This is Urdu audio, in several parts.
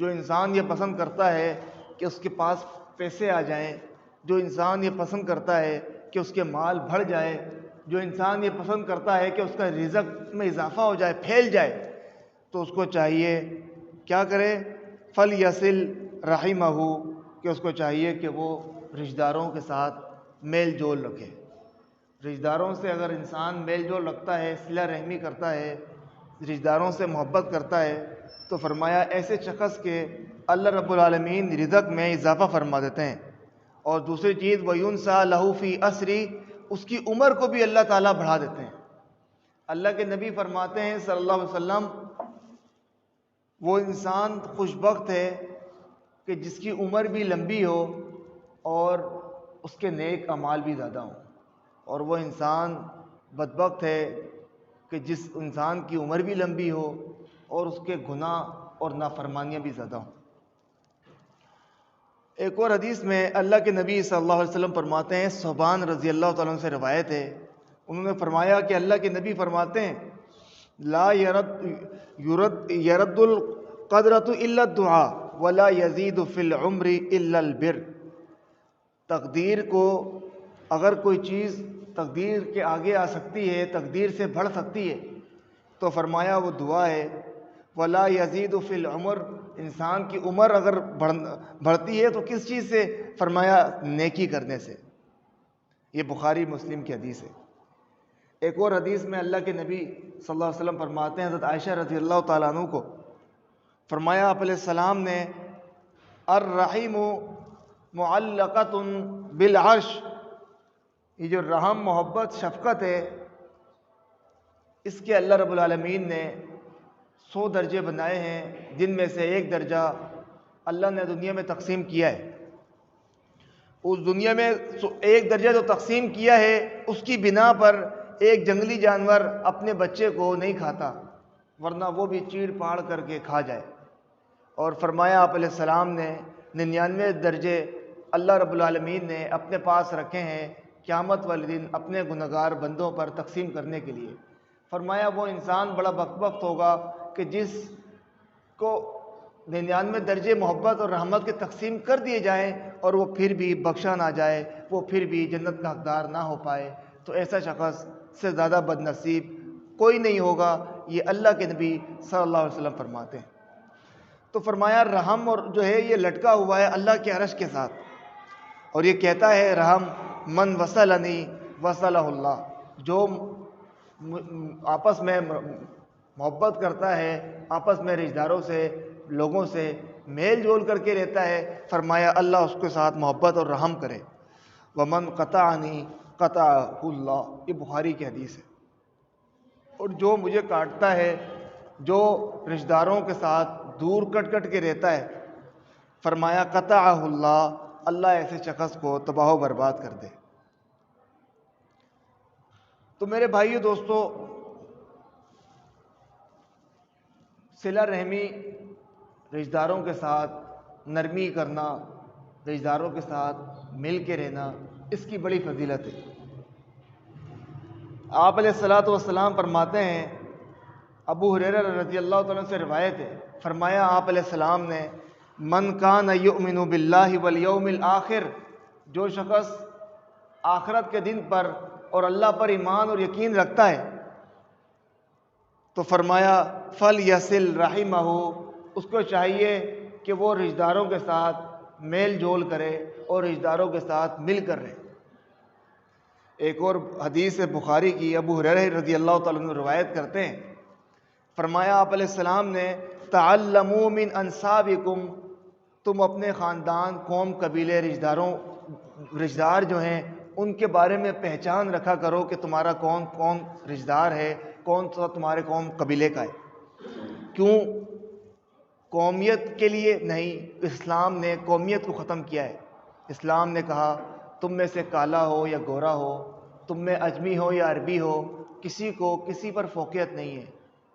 جو انسان یہ پسند کرتا ہے کہ اس کے پاس پیسے آ جائیں، جو انسان یہ پسند کرتا ہے کہ اس کے مال بڑھ جائے، جو انسان یہ پسند کرتا ہے کہ اس کا رزق میں اضافہ ہو جائے، پھیل جائے، تو اس کو چاہیے کیا کرے؟ فَلْيَصِلْ رَحِمَهُ، کہ اس کو چاہیے کہ وہ رشتہ داروں کے ساتھ میل جول رکھے۔ رشتہ داروں سے اگر انسان میل جول رکھتا ہے، صلہ رحمی کرتا ہے، رشتہ داروں سے محبت کرتا ہے، تو فرمایا ایسے شخص کے اللہ رب العالمین رزق میں اضافہ فرما دیتے ہیں۔ اور دوسری چیز وَيُنْسَى لَهُ فِي أَسْرِهِ، اس کی عمر کو بھی اللہ تعالیٰ بڑھا دیتے ہیں۔ اللہ کے نبی فرماتے ہیں صلی اللہ علیہ وسلم، وہ انسان خوش بخت ہے کہ جس کی عمر بھی لمبی ہو اور اس کے نیک اعمال بھی زیادہ ہوں، اور وہ انسان بدبخت ہے کہ جس انسان کی عمر بھی لمبی ہو اور اس کے گناہ اور نافرمانیاں بھی زیادہ ہوں۔ ایک اور حدیث میں اللہ کے نبی صلی اللہ علیہ وسلم فرماتے ہیں، صوبان رضی اللہ تعالیٰ عنہ سے روایت ہے، انہوں نے فرمایا کہ اللہ کے نبی فرماتے ہیں لا يرد القدرۃ الا الدعاء ولا يزيد في العمر الا البر۔ تقدیر کو اگر کوئی چیز تقدیر کے آگے آ سکتی ہے، تقدیر سے بڑھ سکتی ہے، تو فرمایا وہ دعا ہے۔ ولا يزيد في العمر، انسان کی عمر اگر بڑھتی ہے تو کس چیز سے؟ فرمایا نیکی کرنے سے۔ یہ بخاری مسلم کی حدیث ہے۔ ایک اور حدیث میں اللہ کے نبی صلی اللہ علیہ وسلم فرماتے ہیں حضرت عائشہ رضی اللہ تعالیٰ عنہ کو، فرمایا آپ علیہ السلام نے الرحیم معلقۃ بالعرش، یہ جو رحم، محبت، شفقت ہے، اس کے اللہ رب العالمین نے 100 درجے بنائے ہیں، جن میں سے ایک درجہ اللہ نے دنیا میں تقسیم کیا ہے۔ اس دنیا میں ایک درجہ جو تقسیم کیا ہے، اس کی بنا پر ایک جنگلی جانور اپنے بچے کو نہیں کھاتا، ورنہ وہ بھی چیڑ پاڑ کر کے کھا جائے۔ اور فرمایا آپ علیہ السلام نے 99 درجے اللہ رب العالمین نے اپنے پاس رکھے ہیں قیامت والے دن اپنے گنہگار بندوں پر تقسیم کرنے کے لیے۔ فرمایا وہ انسان بڑا بدبخت ہوگا کہ جس کو 99 درجے محبت اور رحمت کے تقسیم کر دیے جائیں اور وہ پھر بھی بخشا نہ جائے، وہ پھر بھی جنت کا حقدار نہ ہو پائے، تو ایسا شخص سے زیادہ بد نصیب کوئی نہیں ہوگا، یہ اللہ کے نبی صلی اللہ علیہ وسلم فرماتے ہیں۔ تو فرمایا رحم اور جو ہے یہ لٹکا ہوا ہے اللہ کے عرش کے ساتھ، اور یہ کہتا ہے رحم من وصلنی وصلہ اللہ، جو آپس میں محبت کرتا ہے، آپس میں رشتہ داروں سے، لوگوں سے میل جول کر کے رہتا ہے، فرمایا اللہ اس کے ساتھ محبت اور رحم کرے۔ ومن قطعنی قطعہ اللہ، یہ بخاری کی حدیث ہے۔ اور جو مجھے کاٹتا ہے، جو رشتہ داروں کے ساتھ دور کٹ کٹ کے رہتا ہے، فرمایا قطعہ اللہ، اللہ ایسے شخص کو تباہ و برباد کر دے۔ تو میرے بھائیو دوستو، صلہ رحمی، رشتہ داروں کے ساتھ نرمی کرنا، رشتہ داروں کے ساتھ مل کے رہنا، اس کی بڑی فضیلت ہے۔ آپ علیہ الصلوۃ والسلام فرماتے ہیں، ابو ہریرہ رضی اللہ تعالیٰ سے روایت ہے، فرمایا آپ علیہ السلام نے من کان یؤمن باللہ والیوم الآخر، جو شخص آخرت کے دن پر اور اللہ پر ایمان اور یقین رکھتا ہے، تو فرمایا فَلْيَصِلْ رَحِمَهُ، اس کو چاہیے کہ وہ رشتہ داروں کے ساتھ میل جول کرے اور رشتہ داروں کے ساتھ مل کر رہے۔ ایک اور حدیث بخاری کی ابو ہریرہ رضی اللہ تعالیٰ عنہ روایت کرتے ہیں، فرمایا آپ علیہ السلام نے تعلموا من انسابکم، تم اپنے خاندان، قوم، قبیلے، رشتہ دار جو ہیں ان کے بارے میں پہچان رکھا کرو کہ تمہارا کون کون رشتہ دار ہے، کون سا تمہارے قوم قبیلے کا ہے۔ کیوں؟ قومیت کے لیے نہیں، اسلام نے قومیت کو ختم کیا ہے۔ اسلام نے کہا تم میں سے کالا ہو یا گورا ہو، تم میں اجمی ہو یا عربی ہو، کسی کو کسی پر فوقیت نہیں ہے،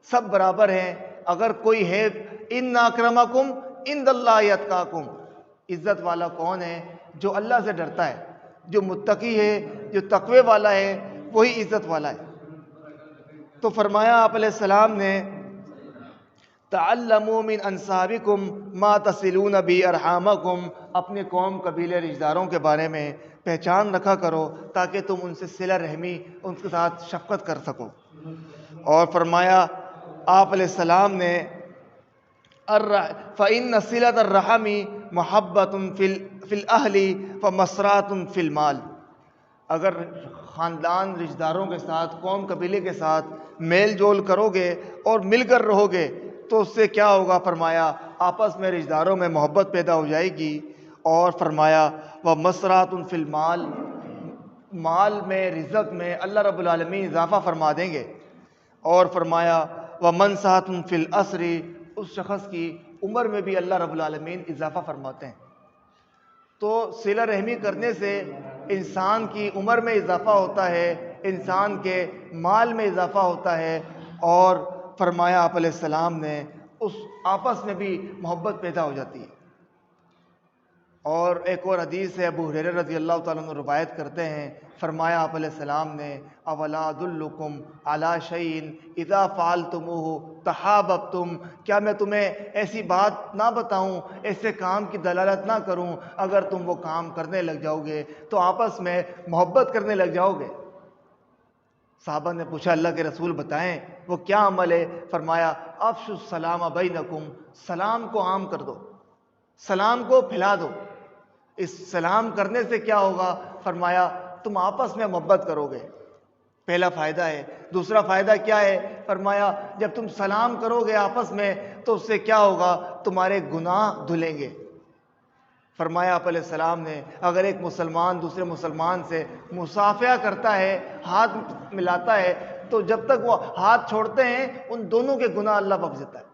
سب برابر ہیں۔ اگر کوئی ہے، ان اکرمکم عند اللہ اتقاکم، عزت والا کون ہے؟ جو اللہ سے ڈرتا ہے، جو متقی ہے، جو تقوی والا ہے، وہی عزت والا ہے۔ تو فرمایا آپ علیہ السلام نے تعلموا من انصابکم ما تصلون بی ارحامکم، اپنے قوم قبیلے رشتہ داروں کے بارے میں پہچان رکھا کرو تاکہ تم ان سے صلہ رحمی، ان کے ساتھ شفقت کر سکو۔ اور فرمایا آپ علیہ السلام نے فَإِنَّ صِلَةَ الرَّحَمِ مُحَبَّةٌ فِي الْأَهْلِ فَمَسْرَاتٌ فِي الْمَالِ، اگر خاندان رشتہ داروں کے ساتھ، قوم قبیلے کے ساتھ میل جول کرو گے اور مل کر رہو گے تو اس سے کیا ہوگا؟ فرمایا آپس میں رشتہ داروں میں محبت پیدا ہو جائے گی۔ اور فرمایا وَمَسْرَاتٌ فِي الْمَالِ، مال میں، رزق میں اللہ رب العالمین اضافہ فرما دیں گے۔ اور فرمایا وَمَنْسَاتٌ فِي الْأَسْرِ، اس شخص کی عمر میں بھی اللہ رب العالمین اضافہ فرماتے ہیں۔ تو صلہ رحمی کرنے سے انسان کی عمر میں اضافہ ہوتا ہے، انسان کے مال میں اضافہ ہوتا ہے، اور فرمایا آپ علیہ السلام نے اس آپس میں بھی محبت پیدا ہو جاتی ہے۔ اور ایک اور حدیث ہے، ابو ہریرہ رضی اللہ تعالیٰ عنہ روایت کرتے ہیں، فرمایا آپ علیہ السلام نے اولا ادلکم علی شیء اذا فعلتموہ تحاببتم، کیا میں تمہیں ایسی بات نہ بتاؤں، ایسے کام کی دلالت نہ کروں، اگر تم وہ کام کرنے لگ جاؤ گے تو آپس میں محبت کرنے لگ جاؤ گے۔ صحابہ نے پوچھا اللہ کے رسول بتائیں وہ کیا عمل ہے؟ فرمایا افشوا السلام بینکم، سلام کو عام کر دو، سلام کو پھیلا دو۔ اس سلام کرنے سے کیا ہوگا؟ فرمایا تم آپس میں محبت کرو گے، پہلا فائدہ ہے۔ دوسرا فائدہ کیا ہے؟ فرمایا جب تم سلام کرو گے آپس میں تو اس سے کیا ہوگا؟ تمہارے گناہ دھلیں گے۔ فرمایا آپ علیہ السلام نے اگر ایک مسلمان دوسرے مسلمان سے مصافحہ کرتا ہے، ہاتھ ملاتا ہے، تو جب تک وہ ہاتھ چھوڑتے ہیں ان دونوں کے گناہ اللہ بخش دیتا ہے۔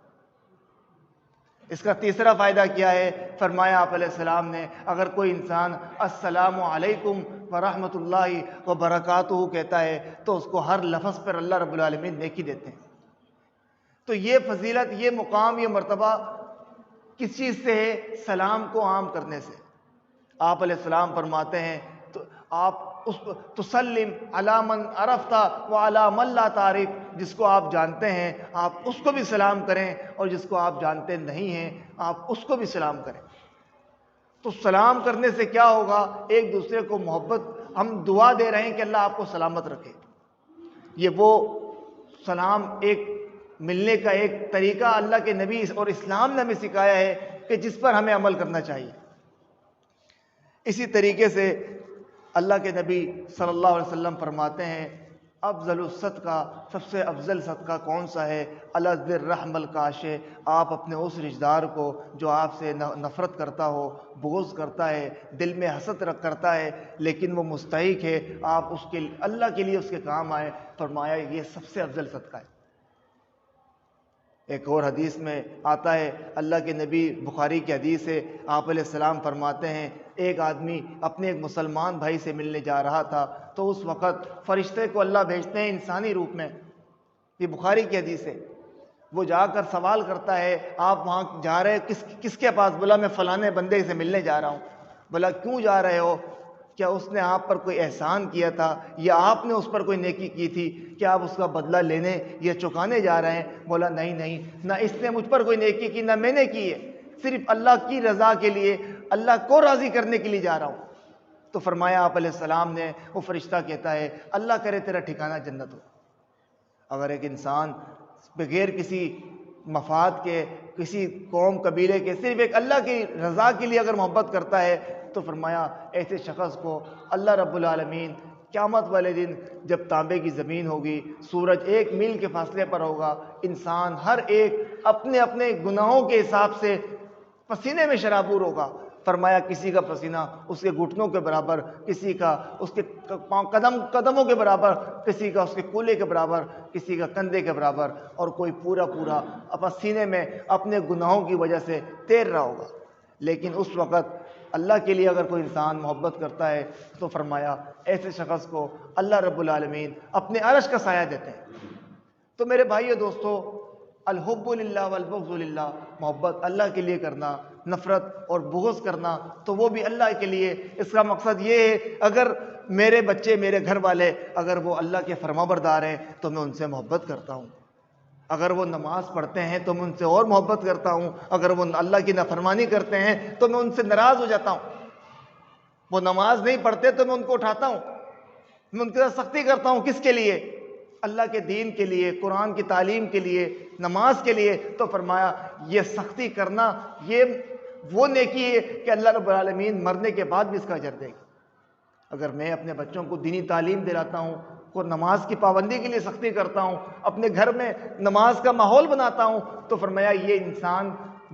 اس کا تیسرا فائدہ کیا ہے؟ فرمایا آپ علیہ السلام نے اگر کوئی انسان السلام علیکم ورحمۃ اللہ وبرکاتہ کہتا ہے تو اس کو ہر لفظ پر اللہ رب العالمین نیکی دیتے ہیں۔ تو یہ فضیلت، یہ مقام، یہ مرتبہ کس چیز سے ہے؟ سلام کو عام کرنے سے۔ آپ علیہ السلام فرماتے ہیں تو آپ اس تسلم علی من عرفت وعلی من لا تعرف، جس کو آپ جانتے ہیں آپ اس کو بھی سلام کریں، اور جس کو آپ جانتے نہیں ہیں آپ اس کو بھی سلام کریں۔ تو سلام کرنے سے کیا ہوگا؟ ایک دوسرے کو محبت، ہم دعا دے رہے ہیں کہ اللہ آپ کو سلامت رکھے۔ یہ وہ سلام ایک ملنے کا ایک طریقہ اللہ کے نبی اور اسلام نے ہمیں سکھایا ہے کہ جس پر ہمیں عمل کرنا چاہیے۔ اسی طریقے سے اللہ کے نبی صلی اللہ علیہ وسلم فرماتے ہیں افضل الصدقہ، سب سے افضل صدقہ کون سا ہے؟ الذی الرحم الکاش، آپ اپنے اس رشتہ دار کو جو آپ سے نفرت کرتا ہو، بغض کرتا ہے، دل میں حسد کرتا ہے، لیکن وہ مستحق ہے آپ اس کے اللہ کے لیے اس کے کام آئے، فرمایا یہ سب سے افضل صدقہ ہے۔ ایک اور حدیث میں آتا ہے، اللہ کے نبی، بخاری کی حدیث ہے، آپ علیہ السلام فرماتے ہیں ایک آدمی اپنے ایک مسلمان بھائی سے ملنے جا رہا تھا تو اس وقت فرشتے کو اللہ بھیجتے ہیں انسانی روپ میں، یہ بخاری کی حدیث ہے۔ وہ جا کر سوال کرتا ہے آپ وہاں جا رہے کس کے پاس؟ بولا میں فلانے بندے سے ملنے جا رہا ہوں۔ بولا کیوں جا رہے ہو؟ کیا اس نے آپ پر کوئی احسان کیا تھا یا آپ نے اس پر کوئی نیکی کی تھی؟ کیا آپ اس کا بدلہ لینے یا چکانے جا رہے ہیں؟ بولا نہیں نہیں، نہ اس نے مجھ پر کوئی نیکی کی نہ میں نے کی ہے، صرف اللہ کی رضا کے لیے، اللہ کو راضی کرنے کے لیے جا رہا ہوں۔ تو فرمایا آپ علیہ السلام نے، وہ فرشتہ کہتا ہے اللہ کرے تیرا ٹھکانہ جنت ہو۔ اگر ایک انسان بغیر کسی مفاد کے، کسی قوم قبیلے کے، صرف ایک اللہ کی رضا کے لیے اگر محبت کرتا ہے تو فرمایا ایسے شخص کو اللہ رب العالمین قیامت والے دن جب تانبے کی زمین ہوگی، سورج 1 میل کے فاصلے پر ہوگا، انسان ہر ایک اپنے اپنے گناہوں کے حساب سے پسینے میں شرابور ہوگا۔ فرمایا کسی کا پسینہ اس کے گھٹنوں کے برابر، کسی کا اس کے قدموں کے برابر، کسی کا اس کے کولے کے برابر، کسی کا کندھے کے برابر، اور کوئی پورا پسینے میں اپنے گناہوں کی وجہ سے تیر رہا ہوگا۔ لیکن اس وقت اللہ کے لیے اگر کوئی انسان محبت کرتا ہے تو فرمایا ایسے شخص کو اللہ رب العالمین اپنے عرش کا سایہ دیتے ہیں۔ تو میرے بھائیو دوستو، الحب للہ والبغض للہ، محبت اللہ کے لیے کرنا، نفرت اور بغض کرنا تو وہ بھی اللہ کے لیے۔ اس کا مقصد یہ ہے اگر میرے بچے، میرے گھر والے اگر وہ اللہ کے فرمانبردار ہیں تو میں ان سے محبت کرتا ہوں، اگر وہ نماز پڑھتے ہیں تو میں ان سے اور محبت کرتا ہوں، اگر وہ اللہ کی نافرمانی کرتے ہیں تو میں ان سے ناراض ہو جاتا ہوں۔ وہ نماز نہیں پڑھتے تو میں ان کو اٹھاتا ہوں، میں ان کے ساتھ سختی کرتا ہوں۔ کس کے لیے؟ اللہ کے دین کے لیے، قرآن کی تعلیم کے لیے، نماز کے لیے۔ تو فرمایا یہ سختی کرنا یہ وہ نیکی ہے کہ اللہ رب العالمین مرنے کے بعد بھی اس کا اجر دے گا۔ اگر میں اپنے بچوں کو دینی تعلیم دلاتا ہوں، کو نماز کی پابندی کے لیے سختی کرتا ہوں، اپنے گھر میں نماز کا ماحول بناتا ہوں، تو فرمایا یہ انسان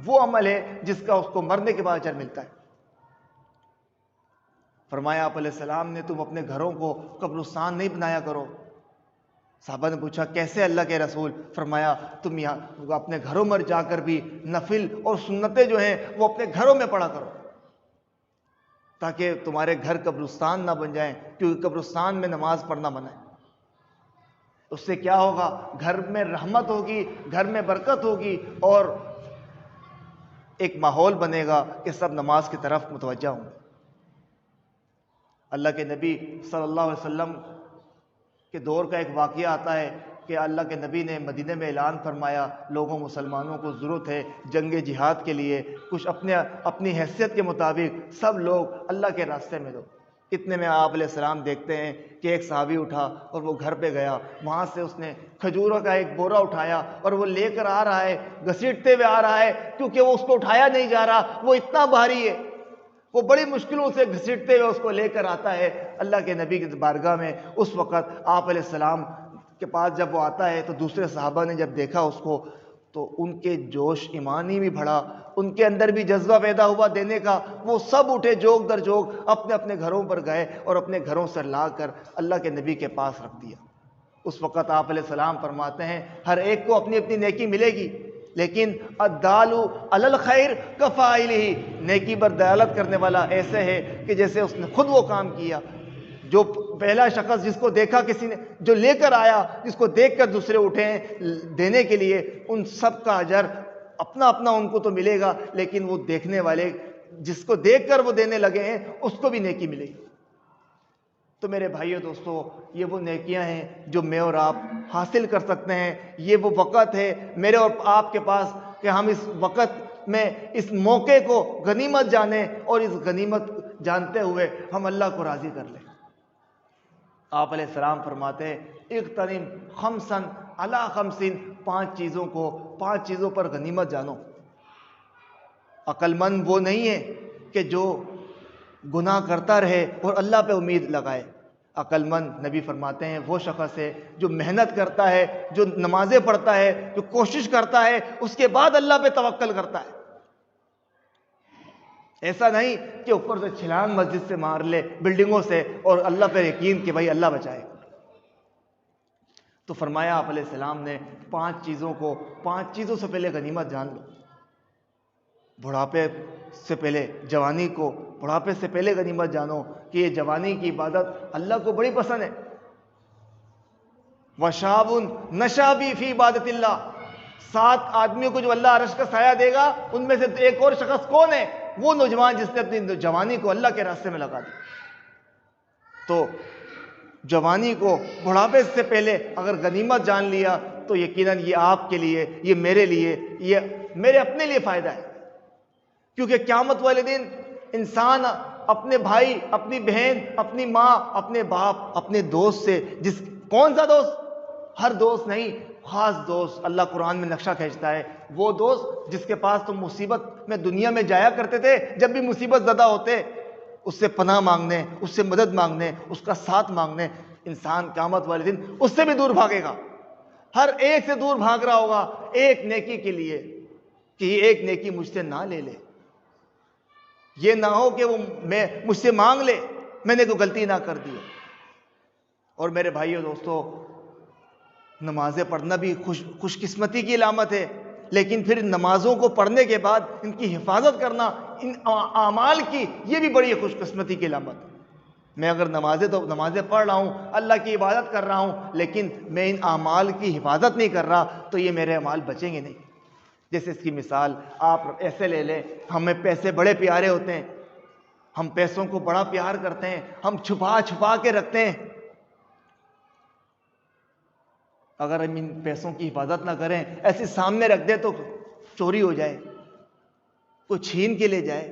وہ عمل ہے جس کا اس کو مرنے کے بعد اجر ملتا ہے۔ فرمایا آپ علیہ السلام نے تم اپنے گھروں کو قبرستان نہیں بنایا کرو۔ صحابہ نے پوچھا کیسے اللہ کے رسول؟ فرمایا تم یہاں اپنے گھروں میں جا کر بھی نفل اور سنتیں جو ہیں وہ اپنے گھروں میں پڑھا کرو، تاکہ تمہارے گھر قبرستان نہ بن جائیں، کیونکہ قبرستان میں نماز پڑھنا منع ہے۔ اس سے کیا ہوگا؟ گھر میں رحمت ہوگی، گھر میں برکت ہوگی، اور ایک ماحول بنے گا کہ سب نماز کی طرف متوجہ ہوں گے۔ اللہ کے نبی صلی اللہ علیہ وسلم کے دور کا ایک واقعہ آتا ہے کہ اللہ کے نبی نے مدینہ میں اعلان فرمایا لوگوں مسلمانوں کو ضرورت ہے جنگ جہاد کے لیے، کچھ اپنی حیثیت کے مطابق سب لوگ اللہ کے راستے میں دو۔ اتنے میں آپ علیہ السلام دیکھتے ہیں کہ ایک صحابی اٹھا اور وہ گھر پہ گیا، وہاں سے اس نے کھجوروں کا ایک بورا اٹھایا اور وہ لے کر آ رہا ہے، گھسیٹتے ہوئے آ رہا ہے، کیونکہ وہ اس کو اٹھایا نہیں جا رہا، وہ اتنا بھاری ہے۔ وہ بڑی مشکلوں سے گھسیٹتے ہوئے اس کو لے کر آتا ہے اللہ کے نبی کی بارگاہ میں۔ اس وقت آپ علیہ السلام کے پاس جب وہ آتا ہے تو دوسرے صحابہ نے جب دیکھا اس کو تو ان کے جوش ایمانی بھی بڑھا، ان کے اندر بھی جذبہ پیدا ہوا دینے کا۔ وہ سب اٹھے جوگ در جوگ، اپنے اپنے گھروں پر گئے اور اپنے گھروں سے لا کر اللہ کے نبی کے پاس رکھ دیا۔ اس وقت آپ علیہ السلام فرماتے ہیں ہر ایک کو اپنی اپنی نیکی ملے گی، لیکن الدال علی الخیر کفاعلہ، نیکی پر دلالت کرنے والا ایسے ہے کہ جیسے اس نے خود وہ کام کیا۔ جو پہلا شخص جس کو دیکھا کسی نے، جو لے کر آیا، جس کو دیکھ کر دوسرے اٹھے ہیں دینے کے لیے، ان سب کا اجر اپنا اپنا ان کو تو ملے گا، لیکن وہ دیکھنے والے جس کو دیکھ کر وہ دینے لگے ہیں اس کو بھی نیکی ملے گی۔ تو میرے بھائیو دوستو، یہ وہ نیکیاں ہیں جو میں اور آپ حاصل کر سکتے ہیں۔ یہ وہ وقت ہے میرے اور آپ کے پاس کہ ہم اس وقت میں اس موقع کو غنیمت جانیں اور اس غنیمت جانتے ہوئے ہم اللہ کو راضی کر لیں۔ آپ علیہ السلام فرماتے ہیں اغتنم خمسن علی خمسن، 5 چیزوں کو 5 چیزوں پر غنیمت جانو۔ عقل مند وہ نہیں ہے کہ جو گناہ کرتا رہے اور اللہ پہ امید لگائے۔ عقل مند نبی فرماتے ہیں وہ شخص ہے جو محنت کرتا ہے، جو نمازیں پڑھتا ہے، جو کوشش کرتا ہے، اس کے بعد اللہ پہ توکل کرتا ہے۔ ایسا نہیں کہ اوپر سے چھلانگ مسجد سے مار لے، بلڈنگوں سے، اور اللہ پہ یقین کہ بھائی اللہ بچائے۔ تو فرمایا آپ علیہ السلام نے 5 چیزوں سے پہلے غنیمت جان لو۔ بڑھاپے سے پہلے جوانی کو، بڑھاپے سے پہلے غنیمت جانو کہ یہ جوانی کی عبادت اللہ کو بڑی پسند ہے۔ وَشَابٌ نَشَا فِي عبادت اللہ، 7 آدمیوں کو جو اللہ عرش کا سایہ دے گا ان میں سے ایک اور شخص کون ہے؟ وہ نوجوان جس نے اپنی جوانی کو اللہ کے راستے میں لگا دی۔ تو جوانی کو بڑھاپے سے پہلے اگر غنیمت جان لیا تو یقیناً یہ آپ کے لیے، یہ میرے لیے، یہ میرے اپنے لیے فائدہ ہے۔ کیونکہ قیامت والے دن انسان اپنے بھائی، اپنی بہن، اپنی ماں، اپنے باپ، اپنے دوست سے کون سا دوست؟ ہر دوست نہیں، خاص دوست اللہ قرآن میں نقشہ کھینچتا ہے۔ وہ دوست جس کے پاس تم مصیبت میں دنیا میں جایا کرتے تھے، جب بھی مصیبت زدہ ہوتے اس سے پناہ مانگنے، اس سے مدد مانگنے، اس کا ساتھ مانگنے، انسان قیامت والے دن اس سے بھی دور بھاگے گا۔ ہر ایک سے دور بھاگ رہا ہوگا ایک نیکی کے لیے کہ یہ ایک نیکی مجھ سے نہ لے لے، یہ نہ ہو کہ وہ مجھ سے مانگ لے، میں نے کوئی غلطی نہ کر دی۔ اور میرے بھائیو دوستو، نمازیں پڑھنا بھی خوش قسمتی کی علامت ہے، لیکن پھر نمازوں کو پڑھنے کے بعد ان کی حفاظت کرنا، ان اعمال کی، یہ بھی بڑی خوش قسمتی کی علامت ہے۔ میں اگر نمازیں پڑھ رہا ہوں، اللہ کی عبادت کر رہا ہوں، لیکن میں ان اعمال کی حفاظت نہیں کر رہا تو یہ میرے اعمال بچیں گے نہیں۔ جیسے اس کی مثال آپ ایسے لے لیں، ہمیں پیسے بڑے پیارے ہوتے ہیں، ہم پیسوں کو بڑا پیار کرتے ہیں، ہم چھپا چھپا کے رکھتے ہیں۔ اگر ہم ان پیسوں کی حفاظت نہ کریں، ایسے سامنے رکھ دیں تو چوری ہو جائے، کوئی چھین کے لے جائے،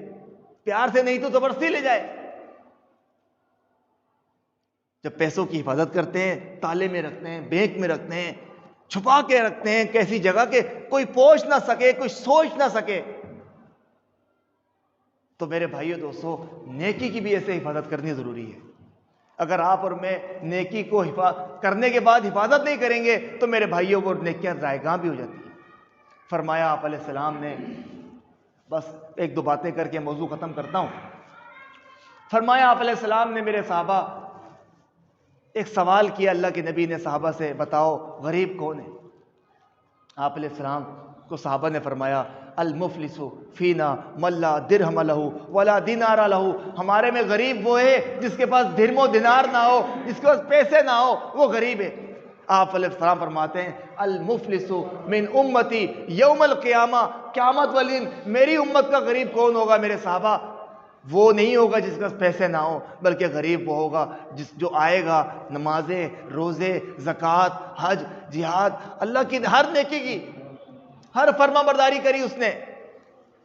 پیار سے نہیں تو زبردستی لے جائے۔ جب پیسوں کی حفاظت کرتے ہیں، تالے میں رکھتے ہیں، بینک میں رکھتے ہیں، چھپا کے رکھتے ہیں کیسی جگہ کہ کوئی پوچھ نہ سکے، کوئی سوچ نہ سکے، تو میرے بھائیو دوستو نیکی کی بھی ایسے حفاظت کرنی ضروری ہے۔ اگر آپ اور میں نیکی کو کرنے کے بعد حفاظت نہیں کریں گے تو میرے بھائیوں وہ نیکیاں ضائع بھی ہو جاتی ہیں۔ فرمایا آپ علیہ السلام نے، بس ایک دو باتیں کر کے موضوع ختم کرتا ہوں۔ فرمایا آپ علیہ السلام نے، میرے صحابہ ایک سوال کیا اللہ کے نبی نے صحابہ سے، بتاؤ غریب کون ہے؟ آپ علیہ السلام کو صحابہ نے فرمایا المفلس فینا من لا درہم لہ ولا دینار لہ، ہمارے میں غریب وہ ہے جس کے پاس درہم و دینار نہ ہو، جس کے پاس پیسے نہ ہو، وہ غریب ہے۔ آپ علیہ السلام فرماتے ہیں المفلس من امتی یوم القیامہ، قیامت والے دن میری امت کا غریب کون ہوگا میرے صحابہ؟ وہ نہیں ہوگا جس کے پاس پیسے نہ ہو، بلکہ غریب وہ ہوگا جو آئے گا نمازیں، روزے، زکوٰۃ، حج، جہاد، اللہ کی ہر نیکی کی، ہر فرما برداری کری اس نے،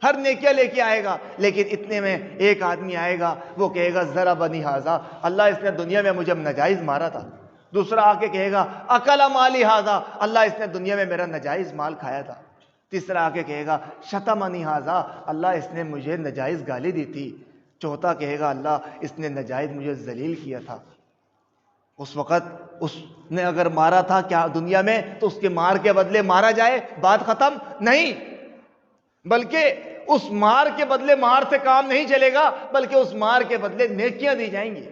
ہر نیکیاں لے کے آئے گا، لیکن اتنے میں ایک آدمی آئے گا، وہ کہے گا ضربنی ھذا، اللہ اس نے دنیا میں مجھے ناجائز مارا تھا۔ دوسرا آ کے کہے گا اکل مالی ھذا، اللہ اس نے دنیا میں میرا ناجائز مال کھایا تھا۔ تیسرا آ کے کہے گا شتمنی ھذا، اللہ اس نے مجھے ناجائز گالی دی تھی۔ چوتھا کہے گا اللہ اس نے ناجائز مجھے ذلیل کیا تھا۔ اس وقت اس نے اگر مارا تھا کیا دنیا میں تو اس کے مار کے بدلے مارا جائے، بات ختم نہیں، بلکہ اس مار کے بدلے مار سے کام نہیں چلے گا، بلکہ اس مار کے بدلے نیکیاں دی جائیں گی۔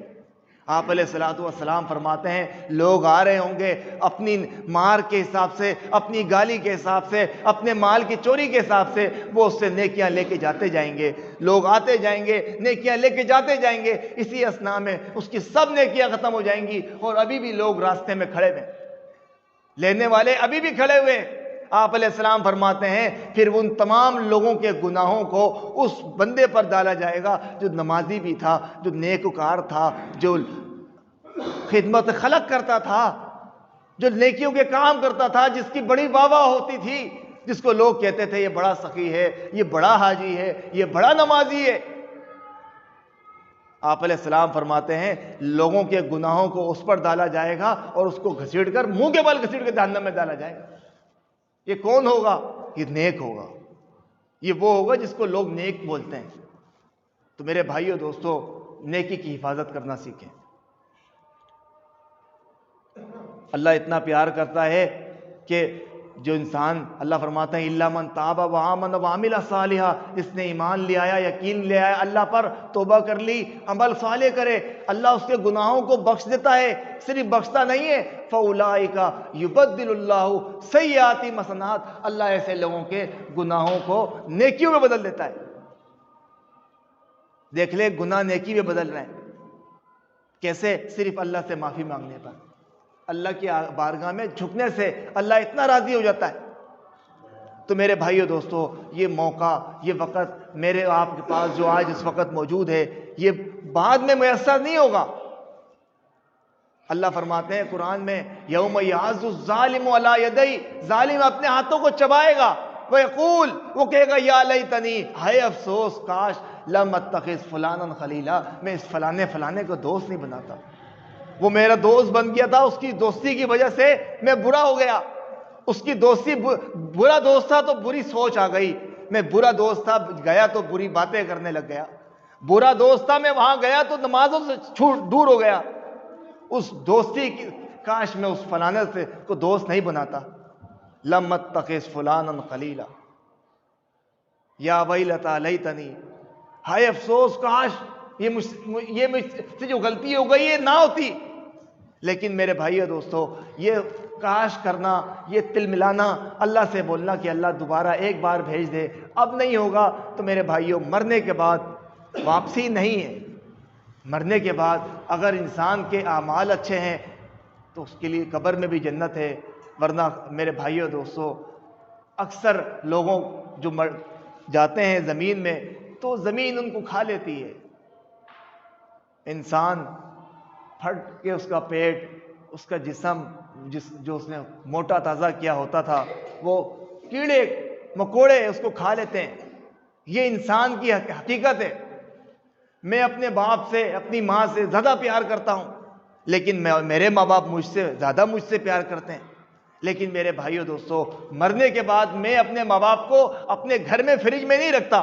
آپ علیہ الصلوۃ والسلام فرماتے ہیں لوگ آ رہے ہوں گے اپنی مار کے حساب سے، اپنی گالی کے حساب سے، اپنے مال کی چوری کے حساب سے، وہ اس سے نیکیاں لے کے جاتے جائیں گے، لوگ آتے جائیں گے نیکیاں لے کے جاتے جائیں گے، اسی اثناء میں اس کی سب نیکیاں ختم ہو جائیں گی، اور ابھی بھی لوگ راستے میں کھڑے ہوئے، لینے والے ابھی بھی کھڑے ہوئے۔ آپ علیہ السلام فرماتے ہیں پھر ان تمام لوگوں کے گناہوں کو اس بندے پر ڈالا جائے گا جو نمازی بھی تھا، جو نیکوکار تھا، جو خدمت خلق کرتا تھا، جو نیکیوں کے کام کرتا تھا، جس کی بڑی واہ واہ ہوتی تھی، جس کو لوگ کہتے تھے یہ بڑا سخی ہے، یہ بڑا حاجی ہے، یہ بڑا نمازی ہے۔ آپ علیہ السلام فرماتے ہیں لوگوں کے گناہوں کو اس پر ڈالا جائے گا اور اس کو گھسیٹ کر منہ کے بل گھسیٹ کے جہنم میں ڈالا جائے گا۔ یہ کون ہوگا؟ یہ نیک ہوگا، یہ وہ ہوگا جس کو لوگ نیک بولتے ہیں۔ تو میرے بھائیو دوستو نیکی کی حفاظت کرنا سیکھیں۔ اللہ اتنا پیار کرتا ہے کہ جو انسان، اللہ فرماتا ہے الا من تاب وآمن وعمل صالحا، جس نے ایمان لے آیا، یقین لے آیا اللہ پر، توبہ کر لی، عمل صالح کرے، اللہ اس کے گناہوں کو بخش دیتا ہے۔ صرف بخشتا نہیں ہے، فَأُولَٰئِكَ يُبَدِّلُ اللَّهُ سَيِّئَاتِهِمْ حَسَنَاتٍ، اللہ ایسے لوگوں کے گناہوں کو نیکیوں میں بدل دیتا ہے۔ دیکھ لے گناہ نیکی میں بدل رہے ہیں کیسے؟ صرف اللہ سے معافی مانگنے پر، اللہ کی بارگاہ میں جھکنے سے اللہ اتنا راضی ہو جاتا ہے۔ تو میرے بھائیو دوستو یہ موقع، یہ وقت میرے آپ کے پاس جو آج اس وقت موجود ہے، یہ بعد میں میسر نہیں ہوگا۔ اللہ فرماتے ہیں قرآن میں یوم یعض الظالم علی یدی، ظالم اپنے ہاتھوں کو چبائے گا، ویقول، وہ کہے گا یا لیتنی، ہائے افسوس، کاش لم اتخذ فلانا خلیلا، میں اس فلانے کو دوست نہیں بناتا، وہ میرا دوست بن گیا تھا، اس کی دوستی کی وجہ سے میں برا ہو گیا، اس کی دوستی برا دوست تھا تو بری سوچ آ گئی، میں برا دوست تھا گیا تو بری باتیں کرنے لگ گیا، برا دوست تھا میں وہاں گیا تو نمازوں سے دور ہو گیا، اس دوستی کی کاش میں اس فلانے سے کو دوست نہیں بناتا۔ لم اتخذ فلانا خلیلا یا ویلتا لیتنی، ہائے افسوس، کاش یہ مجھ سے جو غلطی ہو گئی یہ نہ ہوتی۔ لیکن میرے بھائیو دوستو یہ کاش کرنا، یہ تل ملانا، اللہ سے بولنا کہ اللہ دوبارہ ایک بار بھیج دے، اب نہیں ہوگا تو میرے بھائیو مرنے کے بعد واپسی نہیں ہے۔ مرنے کے بعد اگر انسان کے اعمال اچھے ہیں تو اس کے لیے قبر میں بھی جنت ہے، ورنہ میرے بھائیو دوستو اکثر لوگوں جو جاتے ہیں زمین میں تو زمین ان کو کھا لیتی ہے، انسان پھٹ کے اس کا پیٹ اس کا جسم جو اس نے موٹا تازہ کیا ہوتا تھا وہ کیڑے مکوڑے اس کو کھا لیتے ہیں. یہ انسان کی حقیقت ہے. میں اپنے باپ سے اپنی ماں سے زیادہ پیار کرتا ہوں، لیکن میرے ماں باپ مجھ سے پیار کرتے ہیں. لیکن میرے بھائیو دوستو، مرنے کے بعد میں اپنے ماں باپ کو اپنے گھر میں فریج میں نہیں رکھتا،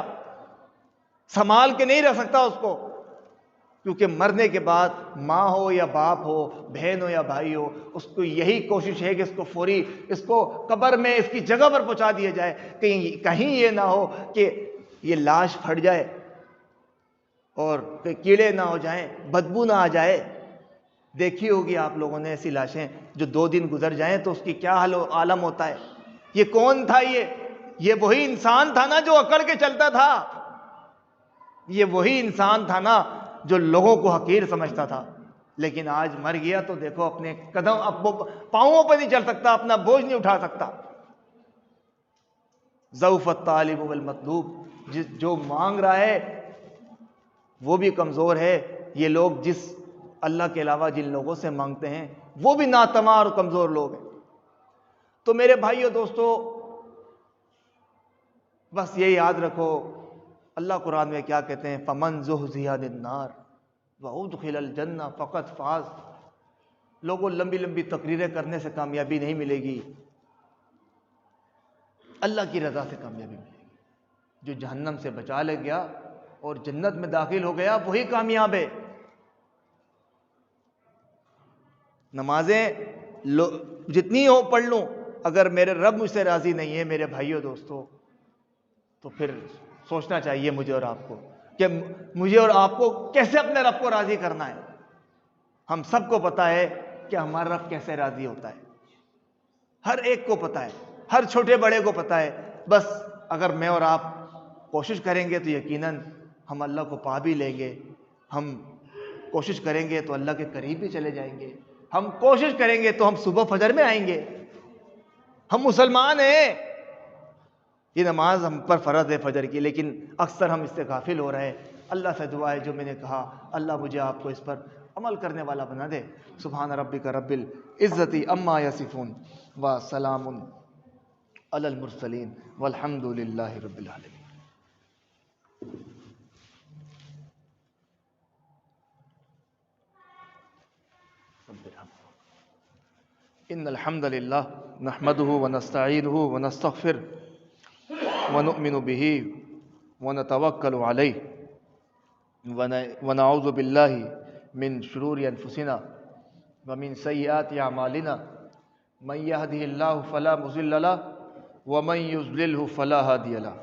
سنبھال کے نہیں رکھ سکتا اس کو، کیونکہ مرنے کے بعد ماں ہو یا باپ ہو، بہن ہو یا بھائی ہو، اس کو یہی کوشش ہے کہ اس کو فوری اس کو قبر میں اس کی جگہ پر پہنچا دیا جائے. کہیں یہ نہ ہو کہ یہ لاش پھٹ جائے اور کیڑے نہ ہو جائیں، بدبو نہ آ جائے. دیکھی ہوگی آپ لوگوں نے ایسی لاشیں جو 2 دن گزر جائیں تو اس کی کیا حال و عالم ہوتا ہے. یہ کون تھا؟ یہ وہی انسان تھا نا جو اکڑ کے چلتا تھا. یہ وہی انسان تھا نا جو لوگوں کو حقیر سمجھتا تھا. لیکن آج مر گیا تو دیکھو اپنے پاؤں پہ نہیں چل سکتا، اپنا بوجھ نہیں اٹھا سکتا. ضعف الطالب والمطلوب، جو مانگ رہا ہے وہ بھی کمزور ہے. یہ لوگ جس اللہ کے علاوہ جن لوگوں سے مانگتے ہیں وہ بھی ناتواں اور کمزور لوگ ہیں. تو میرے بھائیو دوستو، بس یہ یاد رکھو اللہ قرآن میں کیا کہتے ہیں، فَمَنْ زُحْزِحَ عَنِ النَّارِ وَأُدْخِلَ الْجَنَّةَ فَقَدْ فَازَ. لوگوں لمبی لمبی تقریریں کرنے سے کامیابی نہیں ملے گی، اللہ کی رضا سے کامیابی ملے گی. جو جہنم سے بچا لے گیا اور جنت میں داخل ہو گیا وہی کامیاب ہے. نمازیں جتنی ہو پڑھ لوں، اگر میرے رب مجھ سے راضی نہیں ہے میرے بھائیو دوستو، تو پھر سوچنا چاہیے مجھے اور آپ کو کہ مجھے اور آپ کو کیسے اپنے رب کو راضی کرنا ہے. ہم سب کو پتا ہے کہ ہمارا رب کیسے راضی ہوتا ہے، ہر ایک کو پتا ہے، ہر چھوٹے بڑے کو پتا ہے. بس اگر میں اور آپ کوشش کریں گے تو یقیناً ہم اللہ کو پا بھی لیں گے. ہم کوشش کریں گے تو اللہ کے قریب بھی چلے جائیں گے. ہم کوشش کریں گے تو ہم صبح فجر میں آئیں گے. ہم مسلمان ہیں، یہ نماز ہم پر فرض ہے فجر کی، لیکن اکثر ہم اس سے غافل ہو رہے ہیں. اللہ سے دعا ہے جو میں نے کہا اللہ مجھے آپ کو اس پر عمل کرنے والا بنا دے. سبحان ربک رب العزت عما یصفون وسلام علی المرسلین والحمد للہ رب العالمین. ان الحمد للہ نحمده ونستعینه ونستغفره ونؤمن به ونتوکل علیہ ونعوذ باللہ من شرور انفسنا ومن سیئات اعمالنا من یهده اللہ فلا مضل له ومن یضللہ فلا ہادی له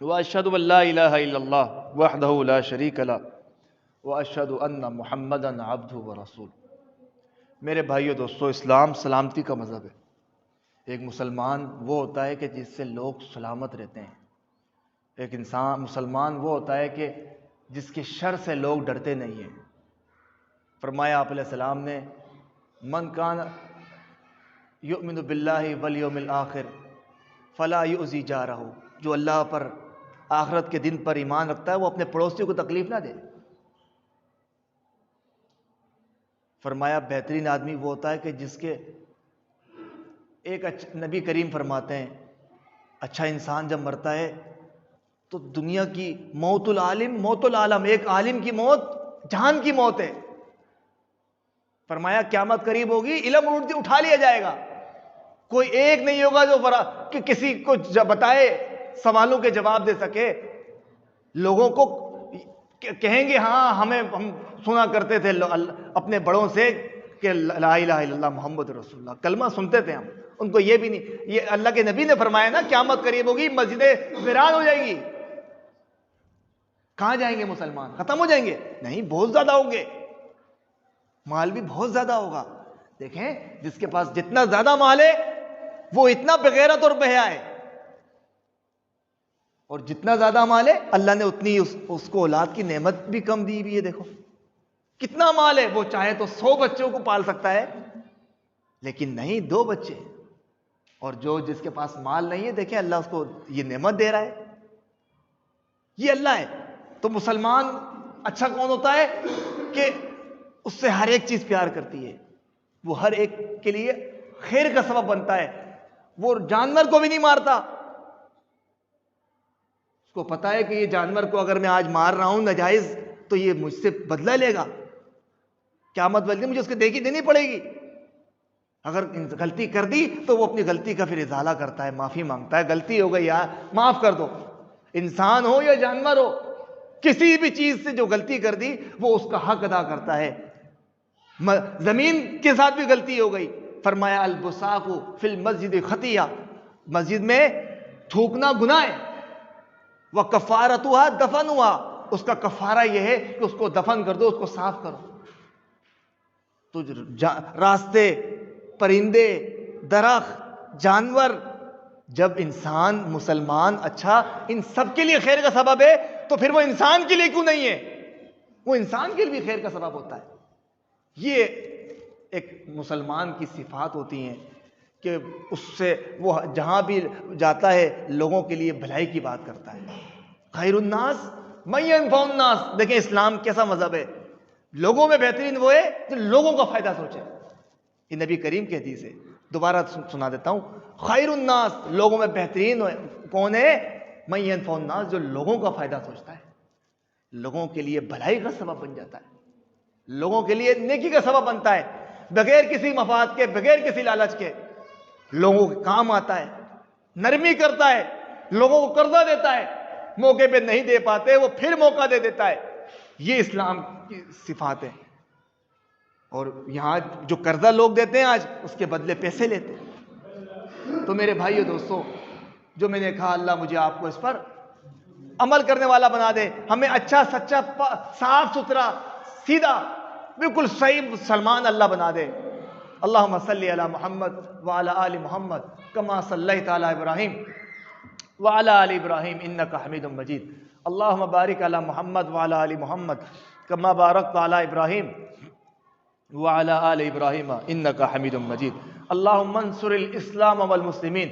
واشهد ان لا الہ الا اللہ وحدہ لا شریک له واشهد ان محمدا عبدہ ورسولہ. میرے بھائیو دوستو، اسلام سلامتی کا مذہب ہے. ایک مسلمان وہ ہوتا ہے کہ جس سے لوگ سلامت رہتے ہیں. ایک مسلمان وہ ہوتا ہے کہ جس کے شر سے لوگ ڈرتے نہیں ہیں. فرمایا آپ علیہ السلام نے، من کان یؤمن باللہ والیوم الآخر فلا یؤذی جارہ. جو اللہ پر آخرت کے دن پر ایمان رکھتا ہے وہ اپنے پڑوسی کو تکلیف نہ دے. فرمایا بہترین آدمی وہ ہوتا ہے کہ جس کے ایک نبی کریم فرماتے ہیں اچھا انسان جب مرتا ہے تو دنیا کی موت العالم موت العالم، ایک عالم کی موت جہان کی موت ہے. فرمایا قیامت قریب ہوگی، علم اٹھا لیا جائے گا. کوئی ایک نہیں ہوگا جو کہ کسی کو بتائے، سوالوں کے جواب دے سکے. لوگوں کو کہیں گے ہاں ہم سنا کرتے تھے اپنے بڑوں سے کہ لا الہ الا اللہ محمد رسول اللہ، کلمہ سنتے تھے ہم. ان کو یہ بھی نہیں، یہ اللہ کے نبی نے فرمایا نا قیامت قریب ہوگی، مسجدیں ویران ہو جائیں گی. کہاں جائیں گے مسلمان؟ ختم ہو جائیں گے؟ نہیں، بہت زیادہ ہوں گے. مال بھی بہت زیادہ ہوگا. دیکھیں جس کے پاس جتنا زیادہ مال ہے وہ اتنا بغیرت اور بحیا ہے، اور جتنا زیادہ مال ہے اللہ نے اتنی اس کو اولاد کی نعمت بھی کم دی بھی ہے. دیکھو کتنا مال ہے، وہ چاہے تو 100 بچوں کو پال سکتا ہے، لیکن نہیں 2 بچے. اور جس کے پاس مال نہیں ہے، دیکھیں اللہ اس کو یہ نعمت دے رہا ہے. یہ اللہ ہے. تو مسلمان اچھا کون ہوتا ہے کہ اس سے ہر ایک چیز پیار کرتی ہے. وہ ہر ایک کے لیے خیر کا سبب بنتا ہے. وہ جانور کو بھی نہیں مارتا، اس کو پتا ہے کہ یہ جانور کو اگر میں آج مار رہا ہوں ناجائز تو یہ مجھ سے بدلہ لے گا، قیامت والے دن مجھے اس کی دیکھی دینی پڑے گی. اگر غلطی کر دی تو وہ اپنی غلطی کا پھر ازالہ کرتا ہے، معافی مانگتا ہے، غلطی ہو گئی یار معاف کر دو. انسان ہو یا جانور ہو، کسی بھی چیز سے جو غلطی کر دی وہ اس کا حق ادا کرتا ہے. زمین کے ساتھ بھی غلطی ہو گئی، فرمایا البصاق فی المسجد خطیہ، مسجد میں تھوکنا گناہ ہے. وکفارتها دفنها، اس کا کفارہ یہ ہے کہ اس کو دفن کر دو، اس کو صاف کرو. تو راستے، پرندے، درخت، جانور، جب انسان مسلمان اچھا ان سب کے لیے خیر کا سبب ہے تو پھر وہ انسان کے لیے کیوں نہیں ہے؟ وہ انسان کے لیے بھی خیر کا سبب ہوتا ہے. یہ ایک مسلمان کی صفات ہوتی ہیں کہ اس سے وہ جہاں بھی جاتا ہے لوگوں کے لیے بھلائی کی بات کرتا ہے. خیر الناس من ينفع الناس. دیکھیں اسلام کیسا مذہب ہے، لوگوں میں بہترین وہ ہے جو لوگوں کا فائدہ سوچے. یہ نبی کریم کی حدیث ہے، دوبارہ سنا دیتا ہوں. خیر الناس، لوگوں میں بہترین کون ہے؟ من ينفع الناس، جو لوگوں کا فائدہ سوچتا ہے، لوگوں کے لیے بھلائی کا سبب بن جاتا ہے، لوگوں کے لیے نیکی کا سبب بنتا ہے، بغیر کسی مفاد کے، بغیر کسی لالچ کے لوگوں کے کام آتا ہے، نرمی کرتا ہے، لوگوں کو قرضہ دیتا ہے، موقع پہ نہیں دے پاتے وہ پھر موقع دے دیتا ہے. یہ اسلام کی صفات ہے. اور یہاں جو قرضہ لوگ دیتے ہیں آج اس کے بدلے پیسے لیتے ہیں. تو میرے بھائیو دوستو، جو میں نے کہا اللہ مجھے آپ کو اس پر عمل کرنے والا بنا دے، ہمیں اچھا سچا صاف ستھرا سیدھا بالکل صحیح مسلمان اللہ بنا دے. اللہم صلی علی محمد وعلی آل محمد کما صلیت علی ابراہیم وعلی آل ابراہیم انک حمید مجید. اللہم بارک علی محمد وعلی آل محمد کما بارکت علی ابراہیم وعلی آل ابراہیم انک حمید مجید. اللہم انصر الاسلام والمسلمین،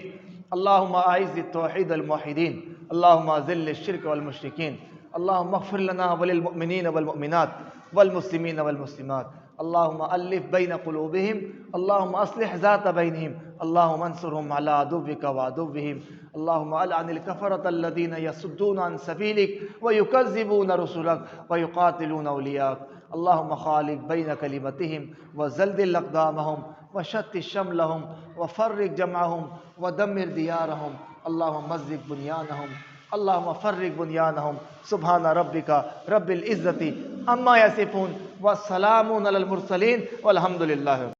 اللہم اعز التوحید الموحدین، اللہم اذل الشرک والمشرکین، اللہم اغفر لنا وللمؤمنین والمؤمنات والمسلمین والمسلمات، اللہم الف بین قلوبہم، اللہم اصلح ذات بینہم، اللہم انصرہم علی عدوک وعدوہم، اللہم العن الکفرۃ الذین یصدون عن سبیلک ویکذبون رسلک ویقاتلون اولیاءک، اللہم خالف بین کلمتہم وزلزل اقدامہم وشتت شملہم وفرق جمعہم ودمر دیارہم، اللہم مزق بنیانہم، اللہم فرق بنیانہم. سبحان ربک رب العزت عما یصفون وسلام علی المرسلین والحمد للہ.